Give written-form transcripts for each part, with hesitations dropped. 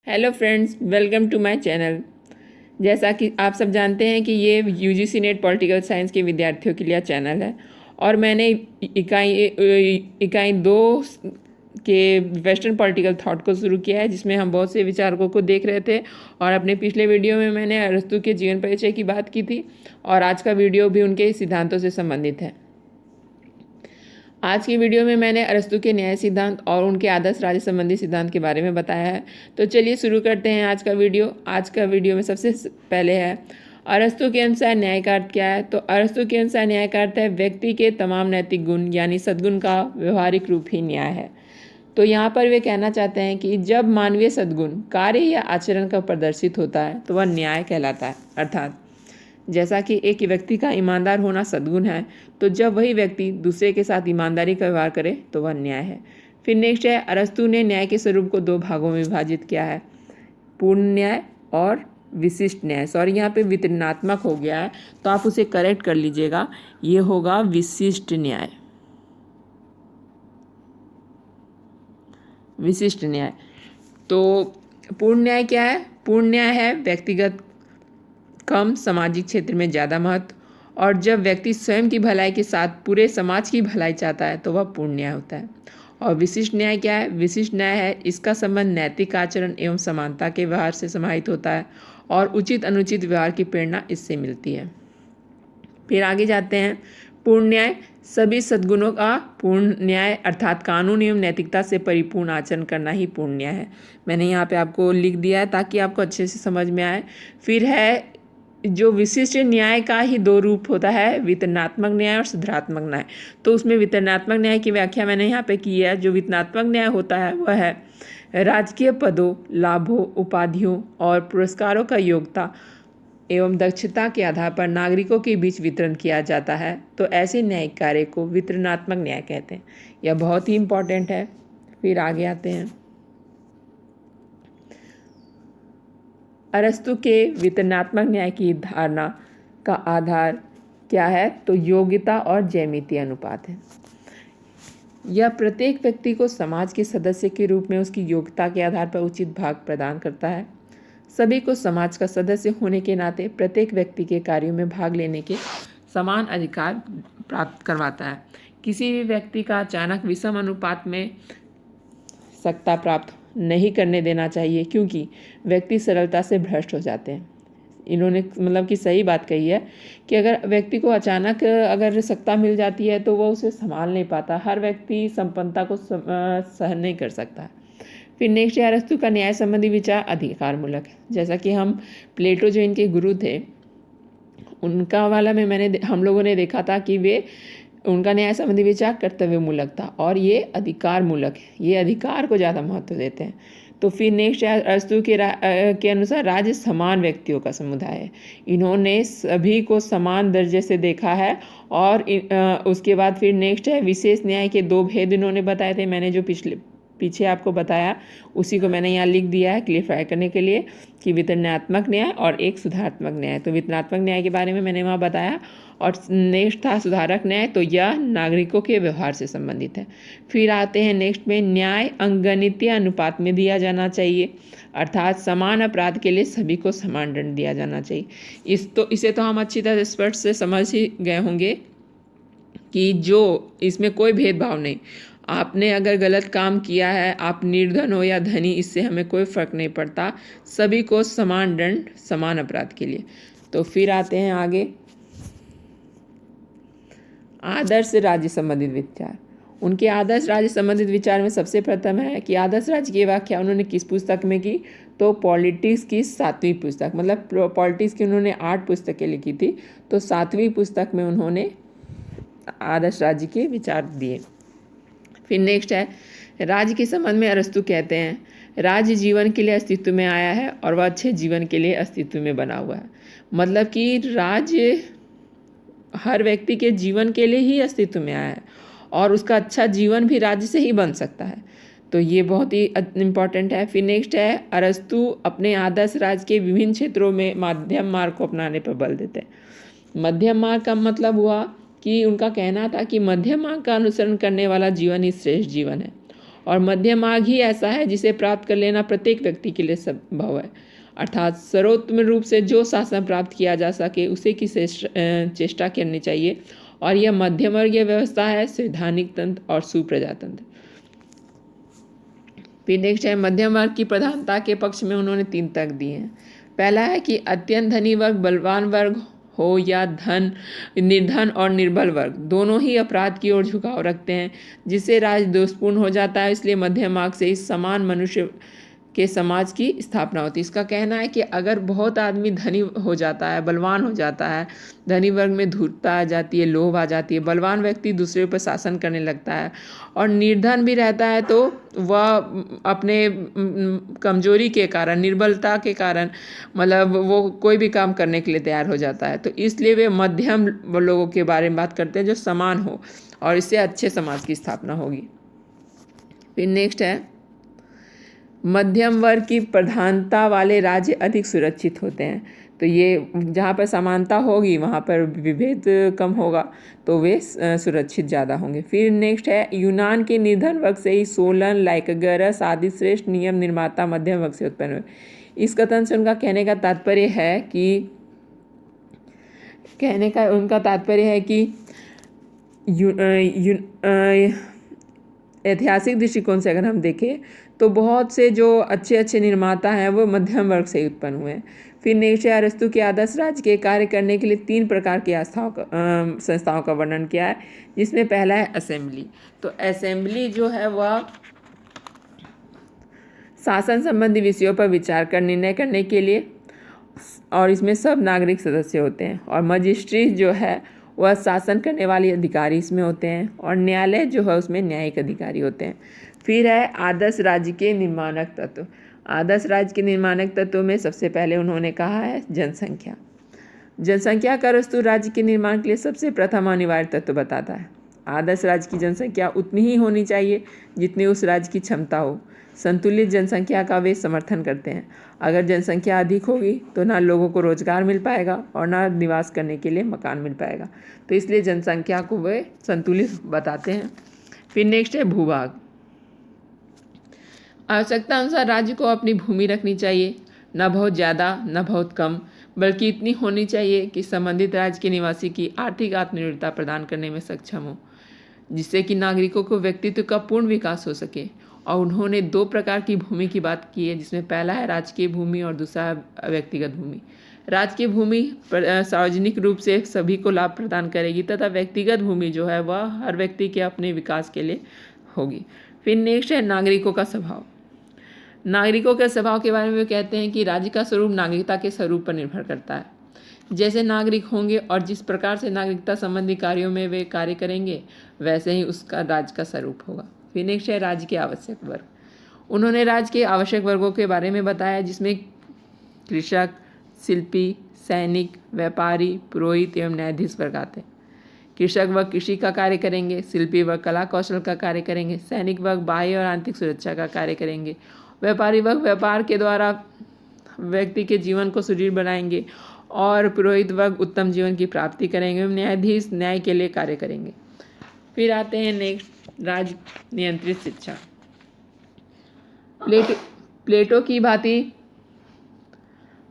Hello friends, welcome to my channel. जैसा कि आप सब जानते हैं कि ये यूजीसी नेट पॉलिटिकल साइंस के विद्यार्थियों के लिए चैनल है और मैंने इकाई 2 के वेस्टर्न पॉलिटिकल थॉट को शुरू किया है, जिसमें हम बहुत से विचारकों को देख रहे थे। और अपने पिछले वीडियो में मैंने अरस्तू के जीवन परिचय की बात की थी और आज का वीडियो भी उनके सिद्धांतों से संबंधित है। आज की वीडियो में मैंने अरस्तू के न्याय सिद्धांत और उनके आदर्श राज्य संबंधी सिद्धांत के बारे में बताया है। तो चलिए शुरू करते हैं आज का वीडियो। आज का वीडियो में सबसे पहले है अरस्तू के अनुसार न्याय का अर्थ क्या है। तो अरस्तू के अनुसार न्याय का अर्थ है व्यक्ति के तमाम नैतिक गुण यानी सद्गुण का व्यवहारिक रूप ही न्याय है। तो यहाँ पर वे कहना चाहते हैं कि जब मानवीय सद्गुण कार्य या आचरण का प्रदर्शित होता है तो वह न्याय कहलाता है। अर्थात जैसा कि एक व्यक्ति का ईमानदार होना सद्गुण है, तो जब वही व्यक्ति दूसरे के साथ ईमानदारी का व्यवहार करे तो वह न्याय है। फिर नेक्स्ट है अरस्तू ने न्याय के स्वरूप को 2 भागों में विभाजित किया है, पूर्ण न्याय और विशिष्ट न्याय। सॉरी, यहाँ पे वितरणात्मक हो गया है तो आप उसे करेक्ट कर लीजिएगा, ये होगा विशिष्ट न्याय। विशिष्ट न्याय। तो पूर्ण न्याय क्या है? पूर्ण न्याय है व्यक्तिगत कम, सामाजिक क्षेत्र में ज़्यादा महत्व, और जब व्यक्ति स्वयं की भलाई के साथ पूरे समाज की भलाई चाहता है तो वह पूर्ण न्याय होता है। और विशिष्ट न्याय क्या है? विशिष्ट न्याय है इसका संबंध नैतिक आचरण एवं समानता के व्यवहार से समाहित होता है और उचित अनुचित व्यवहार की प्रेरणा इससे मिलती है। फिर आगे जाते हैं। पूर्ण न्याय सभी सद्गुणों का पूर्ण न्याय अर्थात कानून एवं नैतिकता से परिपूर्ण आचरण करना ही पूर्ण न्याय है। मैंने यहाँ पे आपको लिख दिया है ताकि आपको अच्छे से समझ में आए। फिर है जो विशिष्ट न्याय का ही 2 रूप होता है, वितरणात्मक न्याय और सुधारात्मक न्याय। तो उसमें वितरणात्मक न्याय की व्याख्या मैंने यहाँ पे की है। जो वितरणात्मक न्याय होता है वह है राजकीय पदों, लाभों, उपाधियों और पुरस्कारों का योग्यता एवं दक्षता के आधार पर नागरिकों के बीच वितरण किया जाता है। तो ऐसे न्यायिक कार्य को वितरणात्मक न्याय कहते हैं। यह बहुत ही इम्पोर्टेंट है। फिर आगे आते हैं। अरस्तु के वितरणात्मक न्याय की धारणा का आधार क्या है? तो योग्यता और ज्यामितीय अनुपात है। यह प्रत्येक व्यक्ति को समाज के सदस्य के रूप में उसकी योग्यता के आधार पर उचित भाग प्रदान करता है। सभी को समाज का सदस्य होने के नाते प्रत्येक व्यक्ति के कार्यों में भाग लेने के समान अधिकार प्राप्त करवाता है। किसी भी व्यक्ति का अचानक विषम अनुपात में सत्ता प्राप्त नहीं करने देना चाहिए, क्योंकि व्यक्ति सरलता से भ्रष्ट हो जाते हैं। इन्होंने मतलब कि सही बात कही है कि अगर व्यक्ति को अचानक अगर सत्ता मिल जाती है तो वो उसे संभाल नहीं पाता। हर व्यक्ति संपन्नता को सहन नहीं कर सकता। फिर नेक्स्ट है अरस्तु का न्याय संबंधी विचार अधिकारमूलक है। जैसा कि हम प्लेटो जो इनके गुरु थे उनका वाला में हम लोगों ने देखा था कि वे उनका न्याय संबंधी विचार कर्तव्यमूलक था और ये अधिकारमूलक है। ये अधिकार को ज़्यादा महत्व देते हैं। तो फिर नेक्स्ट है अरस्तु के अनुसार राज्य समान व्यक्तियों का समुदाय है। इन्होंने सभी को समान दर्जे से देखा है। और उसके बाद फिर नेक्स्ट है विशेष न्याय के 2 भेद इन्होंने बताए थे। मैंने जो पीछे आपको बताया उसी को मैंने यहाँ लिख दिया है क्लियरफाई करने के लिए कि वितरणात्मक न्याय और एक सुधारात्मक न्याय। तो वितरणात्मक न्याय के बारे में मैंने वहाँ बताया और नेक्स्ट था सुधारक न्याय। तो यह नागरिकों के व्यवहार से संबंधित है। फिर आते हैं नेक्स्ट में न्याय अंगगणितीय अनुपात में दिया जाना चाहिए, अर्थात समान अपराध के लिए सभी को समान दंड दिया जाना चाहिए। इसे तो हम अच्छी तरह स्पष्ट से समझ ही गए होंगे कि जो इसमें कोई भेदभाव नहीं। आपने अगर गलत काम किया है, आप निर्धन हो या धनी, इससे हमें कोई फर्क नहीं पड़ता। सभी को समान दंड समान अपराध के लिए। तो फिर आते हैं आगे आदर्श राज्य संबंधित विचार। उनके आदर्श राज्य संबंधित विचार में सबसे प्रथम है कि आदर्श राज्य की व्याख्या उन्होंने किस पुस्तक में की? तो पॉलिटिक्स की 7वीं पुस्तक, मतलब पॉलिटिक्स की उन्होंने 8 पुस्तकें लिखी थी, तो 7वीं पुस्तक में उन्होंने आदर्श राज्य के विचार दिए। फिर नेक्स्ट है राज्य के संबंध में अरस्तु कहते हैं राज्य जीवन के लिए अस्तित्व में आया है और वह अच्छे जीवन के लिए अस्तित्व में बना हुआ है। मतलब कि राज्य हर व्यक्ति के जीवन के लिए ही अस्तित्व में आया है और उसका अच्छा जीवन भी राज्य से ही बन सकता है। तो ये बहुत ही इम्पॉर्टेंट है। फिर नेक्स्ट है अरस्तु अपने आदर्श राज्य के विभिन्न क्षेत्रों में मध्यम मार्ग को अपनाने पर बल देते हैं। मध्यम मार्ग का मतलब हुआ कि उनका कहना था कि मध्यम मार्ग का अनुसरण करने वाला जीवन ही श्रेष्ठ जीवन है और मध्यम मार्ग ही ऐसा है जिसे प्राप्त कर लेना प्रत्येक व्यक्ति के लिए संभव है। अर्थात सर्वोत्तम रूप से जो शासन प्राप्त किया जा सके उसे की चेष्टा करनी चाहिए, और यह मध्यम वर्गीय व्यवस्था है, संवैधानिक तंत्र और सुप्रजातंत्र। फिर नेक्स्ट है मध्यम वर्ग की प्रधानता के पक्ष में उन्होंने 3 तर्क दिए हैं। पहला है कि अत्यंत धनी वर्ग, बलवान वर्ग हो या निर्धन और निर्बल वर्ग, दोनों ही अपराध की ओर झुकाव रखते हैं, जिससे राज दोषपूर्ण हो जाता है। इसलिए मध्यम मार्ग से इस समान मनुष्य के समाज की स्थापना होती है। इसका कहना है कि अगर बहुत आदमी धनी हो जाता है, बलवान हो जाता है, धनी वर्ग में धूर्तता आ जाती है, लोभ आ जाती है, बलवान व्यक्ति दूसरे पर शासन करने लगता है, और निर्धन भी रहता है तो वह अपने कमजोरी के कारण, निर्बलता के कारण, मतलब वो कोई भी काम करने के लिए तैयार हो जाता है। तो इसलिए वे मध्यम लोगों के बारे में बात करते हैं जो समान हो, और इससे अच्छे समाज की स्थापना होगी। फिर नेक्स्ट है मध्यम वर्ग की प्रधानता वाले राज्य अधिक सुरक्षित होते हैं। तो ये जहाँ पर समानता होगी वहाँ पर विभेद कम होगा, तो वे सुरक्षित ज़्यादा होंगे। फिर नेक्स्ट है यूनान के निर्धन वर्ग से ही सोलन, लाइकगरस आदि श्रेष्ठ नियम निर्माता मध्यम वर्ग से उत्पन्न हुए। इस कथन से उनका कहने का तात्पर्य है कि ऐतिहासिक दृष्टिकोण से अगर हम देखें तो बहुत से जो अच्छे निर्माता हैं वो मध्यम वर्ग से ही उत्पन्न हुए हैं। फिर नेक्स्ट अरस्तु के आदर्श राज्य के कार्य करने के लिए 3 प्रकार की संस्थाओं का वर्णन किया है, जिसमें पहला है असेंबली। तो असेंबली जो है वह शासन संबंधी विषयों पर विचार कर निर्णय करने के लिए, और इसमें सब नागरिक सदस्य होते हैं। और मजिस्ट्रेट जो है वह शासन करने वाले अधिकारी इसमें होते हैं, और न्यायालय जो है उसमें न्यायिक अधिकारी होते हैं। फिर है आदर्श राज्य के निर्माणक तत्व। आदर्श राज्य के निर्माणक तत्व में सबसे पहले उन्होंने कहा है जनसंख्या। जनसंख्या का अरस्तु राज्य के निर्माण के लिए सबसे प्रथम अनिवार्य तत्व बताता है। आदर्श राज्य की जनसंख्या उतनी ही होनी चाहिए जितनी उस राज्य की क्षमता हो। संतुलित जनसंख्या का वे समर्थन करते हैं। अगर जनसंख्या अधिक होगी तो ना लोगों को रोजगार मिल पाएगा और ना निवास करने के लिए मकान मिल पाएगा, तो इसलिए जनसंख्या को वे संतुलित बताते हैं। फिर नेक्स्ट है भूभाग। आवश्यकता अनुसार राज्य को अपनी भूमि रखनी चाहिए, न बहुत ज़्यादा न बहुत कम, बल्कि इतनी होनी चाहिए कि संबंधित राज्य के निवासी की आर्थिक आत्मनिर्भरता प्रदान करने में सक्षम हो, जिससे कि नागरिकों को व्यक्तित्व का पूर्ण विकास हो सके। और उन्होंने 2 प्रकार की भूमि की बात की है, जिसमें पहला है राजकीय भूमि और दूसरा है व्यक्तिगत भूमि। राजकीय भूमि सार्वजनिक रूप से सभी को लाभ प्रदान करेगी, तथा व्यक्तिगत भूमि जो है वह हर व्यक्ति के अपने विकास के लिए होगी। फिर नेक्स्ट है नागरिकों का स्वभाव। नागरिकों के स्वभाव के बारे में वे कहते हैं कि राज्य का स्वरूप नागरिकता के स्वरूप पर निर्भर करता है। जैसे नागरिक होंगे और जिस प्रकार से नागरिकता संबंधी कार्यों में वे कार्य करेंगे, वैसे ही उसका राज्य का स्वरूप होगा। फिर नेक्स्ट है राज्य के आवश्यक वर्ग। उन्होंने राज्य के आवश्यक वर्गों के बारे में बताया, जिसमें कृषक, शिल्पी, सैनिक, व्यापारी, पुरोहित एवं न्यायाधीश वर्ग आते हैं। कृषक वर्ग कृषि का कार्य करेंगे, शिल्पी वर्ग कला कौशल का कार्य करेंगे, सैनिक वर्ग बाह्य और आंतरिक सुरक्षा का कार्य करेंगे, व्यापारी वर्ग व्यापार के द्वारा व्यक्ति के जीवन को सुदृढ़ बनाएंगे, और पुरोहित वर्ग उत्तम जीवन की प्राप्ति करेंगे, न्यायाधीश न्याय के लिए कार्य करेंगे। फिर आते हैं नेक्स्ट राज्य नियंत्रित शिक्षा। प्लेटो की भांति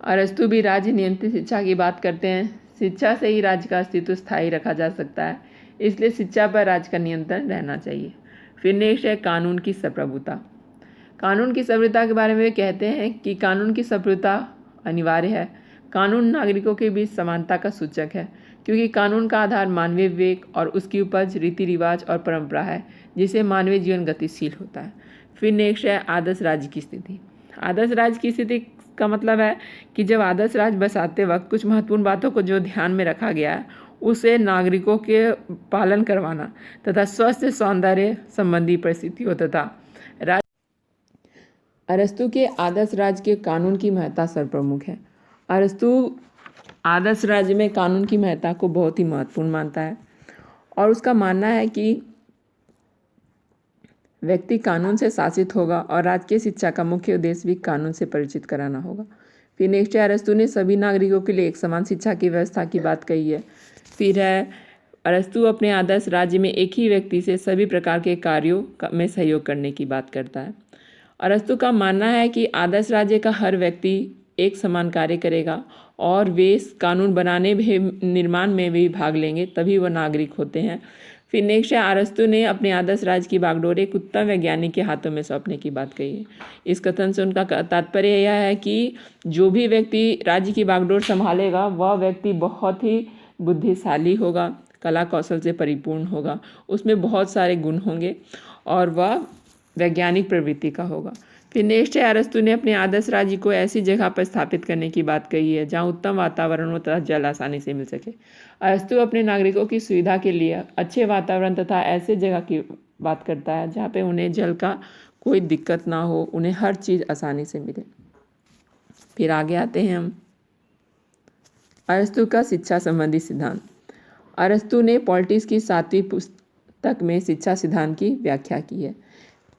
अरस्तु भी राज्य नियंत्रित शिक्षा की बात करते हैं। शिक्षा से ही राज्य का अस्तित्व स्थायी रखा जा सकता है, इसलिए शिक्षा पर राज्य का नियंत्रण रहना चाहिए। फिर नेक्स्ट है कानून की संप्रभुता। कानून की संप्रभुता के बारे में वे कहते हैं कि कानून की संप्रभुता अनिवार्य है। कानून नागरिकों के बीच समानता का सूचक है, क्योंकि कानून का आधार मानवीय विवेक और उसकी उपज रीति रिवाज और परंपरा है, जिससे मानवीय जीवन गतिशील होता है। फिर नेक्स्ट है आदर्श राज्य की स्थिति। आदर्श राज्य की स्थिति का मतलब है कि जब आदर्श राज्य बसाते वक्त कुछ महत्वपूर्ण बातों को जो ध्यान में रखा गया है, उसे नागरिकों के पालन करवाना तथा स्वस्थ सौंदर्य संबंधी परिस्थितियों तथा अरस्तु के आदर्श राज्य के कानून की महत्ता सर्वप्रमुख है। अरस्तु आदर्श राज्य में कानून की महत्ता को बहुत ही महत्वपूर्ण मानता है, और उसका मानना है कि व्यक्ति कानून से शासित होगा और राजकीय शिक्षा का मुख्य उद्देश्य भी कानून से परिचित कराना होगा। फिर नेक्स्ट है अरस्तु ने सभी नागरिकों के लिए एक समान शिक्षा की व्यवस्था की बात कही है। फिर है अरस्तु अपने आदर्श राज्य में एक ही व्यक्ति से सभी प्रकार के कार्यों में सहयोग करने की बात करता है। अरस्तु का मानना है कि आदर्श राज्य का हर व्यक्ति एक समान कार्य करेगा और वे कानून बनाने में निर्माण में भी भाग लेंगे, तभी वह नागरिक होते हैं। फिर नेक्स्ट है, अरस्तु ने अपने आदर्श राज्य की बागडोर एक उत्तम वैज्ञानिक के हाथों में सौंपने की बात कही है। इस कथन से उनका तात्पर्य यह है कि जो भी व्यक्ति राज्य की बागडोर संभालेगा वह व्यक्ति बहुत ही बुद्धिशाली होगा, कला कौशल से परिपूर्ण होगा, उसमें बहुत सारे गुण होंगे और वह वैज्ञानिक प्रवृत्ति का होगा। फिर नेक्स्ट है, अरस्तु ने अपने आदर्श राज्य को ऐसी जगह पर स्थापित करने की बात कही है जहाँ उत्तम वातावरण हो तथा जल आसानी से मिल सके। अरस्तु अपने नागरिकों की सुविधा के लिए अच्छे वातावरण तथा ऐसे जगह की बात करता है जहाँ पे उन्हें जल का कोई दिक्कत ना हो, उन्हें हर चीज़ आसानी से मिले। फिर आगे आते हैं हम, अरस्तु का शिक्षा संबंधी सिद्धांत। अरस्तु ने पॉलिटिक्स की 7वीं पुस्तक में शिक्षा सिद्धांत की व्याख्या की है।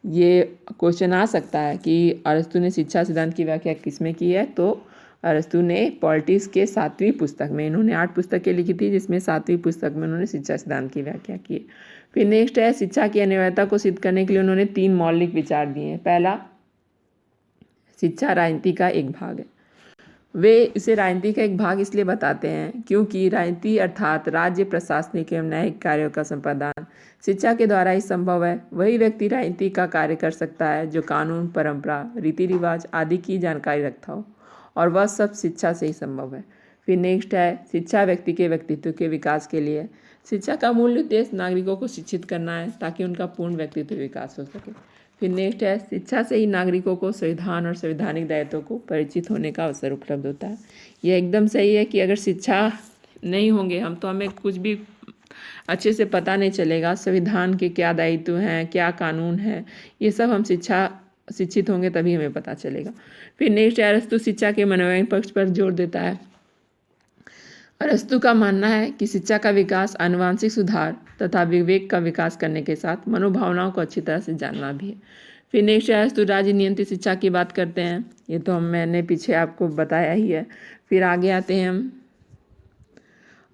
ये क्वेश्चन आ सकता है कि अरस्तु ने शिक्षा सिद्धांत की व्याख्या किसमें की है, तो अरस्तु ने पॉलिटिक्स के 7वीं पुस्तक में, इन्होंने 8 पुस्तकें लिखी थी जिसमें 7वीं पुस्तक में उन्होंने शिक्षा सिद्धांत की व्याख्या की है। फिर नेक्स्ट है, शिक्षा की अनिवार्यता को सिद्ध करने के लिए उन्होंने 3 मौलिक विचार दिए हैं। पहला, शिक्षा राजनीति का एक भाग है। वे इसे राजनीति का एक भाग इसलिए बताते हैं क्योंकि राजनीति अर्थात राज्य प्रशासनिक एवं न्यायिक कार्यों का संपादन शिक्षा के द्वारा ही संभव है। वही व्यक्ति राजनीति का कार्य कर सकता है जो कानून, परंपरा, रीति रिवाज आदि की जानकारी रखता हो, और वह सब शिक्षा से ही संभव है। फिर नेक्स्ट है, शिक्षा व्यक्ति के व्यक्तित्व के विकास के लिए। शिक्षा का मूल उद्देश्य नागरिकों को शिक्षित करना है ताकि उनका पूर्ण व्यक्तित्व विकास हो सके। फिर नेक्स्ट है, शिक्षा से ही नागरिकों को संविधान और संवैधानिक दायित्वों को परिचित होने का अवसर उपलब्ध होता है। यह एकदम सही है कि अगर शिक्षा नहीं होंगे हम तो हमें कुछ भी अच्छे से पता नहीं चलेगा, संविधान के क्या दायित्व हैं, क्या कानून है, ये सब हम शिक्षित होंगे तभी हमें पता चलेगा। फिर नेक्स्ट, अरस्तु शिक्षा के मनोवैज्ञानिक पक्ष पर जोर देता है। अरस्तु का मानना है कि शिक्षा का विकास आनुवांशिक सुधार तथा विवेक का विकास करने के साथ मनोभावनाओं को अच्छी तरह से जानना भी है। फिर नेक्स्ट, अरस्तु राज्य नियंत्रित शिक्षा की बात करते हैं। ये तो मैंने पीछे आपको बताया ही है। फिर आगे आते हैं हम,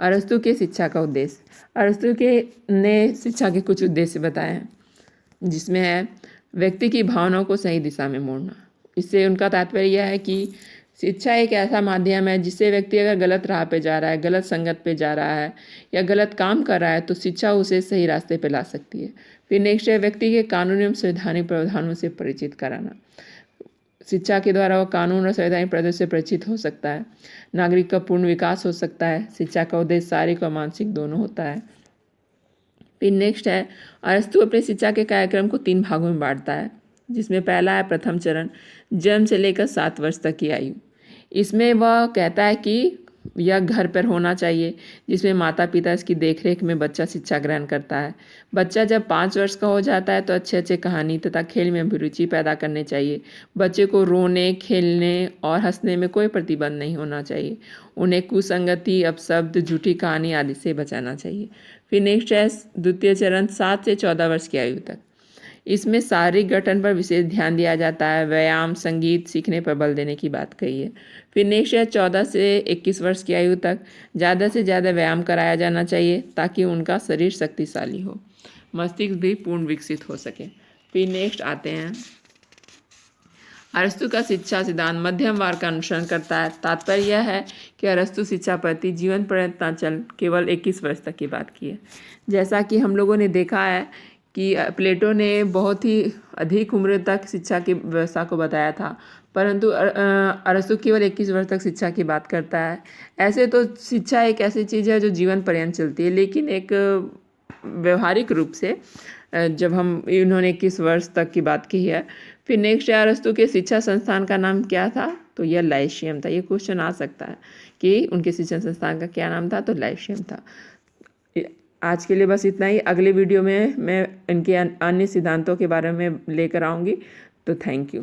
अरस्तु के शिक्षा का उद्देश्य। अरस्तु ने शिक्षा के कुछ उद्देश्य बताए हैं जिसमें है व्यक्ति की भावनाओं को सही दिशा में मोड़ना। इससे उनका तात्पर्य यह है कि शिक्षा एक ऐसा माध्यम है जिससे व्यक्ति अगर गलत राह पे जा रहा है, गलत संगत पे जा रहा है या गलत काम कर रहा है तो शिक्षा उसे सही रास्ते पे ला सकती है। फिर नेक्स्ट है, व्यक्ति के कानूनी एवं संवैधानिक प्रावधानों से परिचित कराना। शिक्षा के द्वारा वह कानून और संवैधानिक प्रावधानों से परिचित हो सकता है, नागरिक का पूर्ण विकास हो सकता है। शिक्षा का उद्देश्य शारीरिक और मानसिक दोनों होता है। फिर नेक्स्ट है, अरस्तु अपने शिक्षा के कार्यक्रम को 3 भागों में बांटता है, जिसमें पहला है प्रथम चरण, जन्म से लेकर 7 वर्ष तक की आयु। इसमें वह कहता है कि यह घर पर होना चाहिए जिसमें माता पिता इसकी देखरेख में बच्चा शिक्षा ग्रहण करता है। बच्चा जब 5 वर्ष का हो जाता है तो अच्छे अच्छे कहानी तथा खेल में अभिरुचि पैदा करने चाहिए। बच्चे को रोने, खेलने और हंसने में कोई प्रतिबंध नहीं होना चाहिए। उन्हें कुसंगति, अपशब्द, झूठी कहानी आदि से बचाना चाहिए। फिर नेक्स्ट है द्वितीय चरण, 7 से 14 वर्ष की आयु तक। इसमें शारीरिक गठन पर विशेष ध्यान दिया जाता है, व्यायाम, संगीत सीखने पर बल देने की बात कही है। फिर नेक्स्ट है 14 से 21 वर्ष की आयु तक ज़्यादा से ज़्यादा व्यायाम कराया जाना चाहिए ताकि उनका शरीर शक्तिशाली हो, मस्तिष्क भी पूर्ण विकसित हो सके। फिर नेक्स्ट आते हैं, अरस्तु का शिक्षा सिद्धांत मध्यम मार्ग का अनुसरण करता है। तात्पर्य यह है कि अरस्तु शिक्षा प्रति जीवन पर्यंत न चल केवल 21 वर्ष तक की बात की है। जैसा कि हम लोगों ने देखा है कि प्लेटो ने बहुत ही अधिक उम्र तक शिक्षा की व्यवस्था को बताया था, परंतु अरस्तु केवल 21 वर्ष तक शिक्षा की बात करता है। ऐसे तो शिक्षा एक ऐसी चीज़ है जो जीवन पर्यंत चलती है, लेकिन एक व्यवहारिक रूप से जब हम इन्होंने 21 वर्ष तक की बात की है। फिर नेक्स्ट अरस्तु के शिक्षा संस्थान का नाम क्या था, तो यह लाइशियम था। ये क्वेश्चन आ सकता है कि उनके शिक्षा संस्थान का क्या नाम था, तो लाइशियम था। आज के लिए बस इतना ही। अगले वीडियो में मैं इनके अन्य सिद्धांतों के बारे में लेकर आऊँगी। तो थैंक यू।